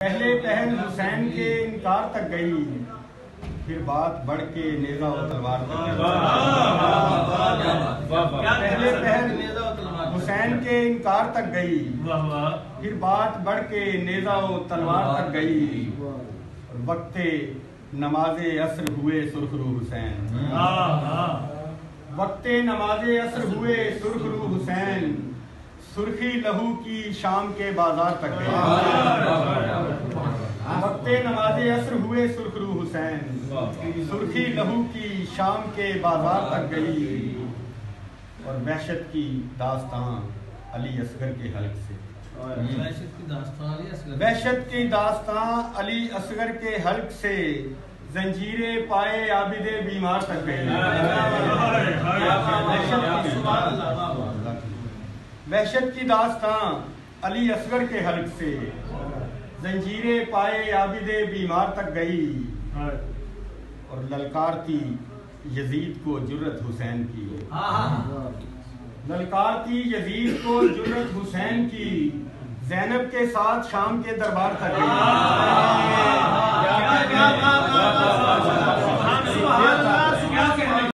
पहले पहल हुसैन के इनकार तक गई, फिर बात बढ़ के नेज़ा और तलवार तक गई। पहले पहल हुसैन के इनकार तक गई, फिर बात बढ़ के नेज़ा और तलवार तक गई। और वक्ते नमाजे असर हुए सुरखरू हुसैन, वक्ते नमाजे असर हुए सुरखरू हुसैन, सुर्खी लहू की शाम के बाजार तक गई। वक्ते नमाजे असर हुए सुरखरू हुसैन, सुर्खी लहू की शाम के बाजार तक गई। और वहशत की दास्तान अली असगर के हल्क से, वहशत की दास्तान अली असगर के हल्क से, जंजीरे पाए आबिदे बीमार तक गई। वहशत की दास्तां अली असगर के हल्क से, जंजीरे पाए आबिदे बीमार तक गई। और ललकारती यजीद को जुर्रत हुसैन की, ललकारती यजीद को जुर्रत हुसैन की, ज़ैनब के साथ शाम के दरबार तक गई।